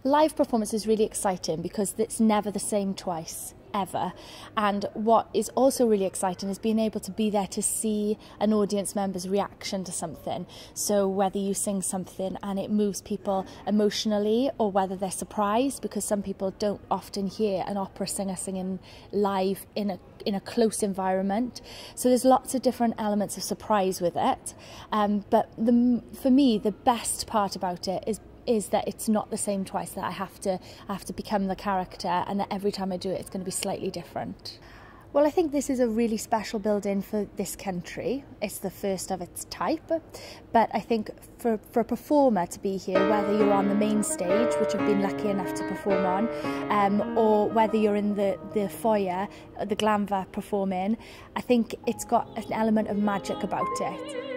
Live performance is really exciting because it's never the same twice, ever. And what is also really exciting is being able to be there to see an audience member's reaction to something. So whether you sing something and it moves people emotionally, or whether they're surprised, because some people don't often hear an opera singer singing live in a close environment. So there's lots of different elements of surprise with it. But for me, the best part about it is that it's not the same twice, that I have to become the character, and that every time I do it, it's going to be slightly different. Well, I think this is a really special building for this country. It's the first of its type, but I think for a performer to be here, whether you're on the main stage, which I've been lucky enough to perform on, or whether you're in the foyer, the Glamfa performing, I think it's got an element of magic about it.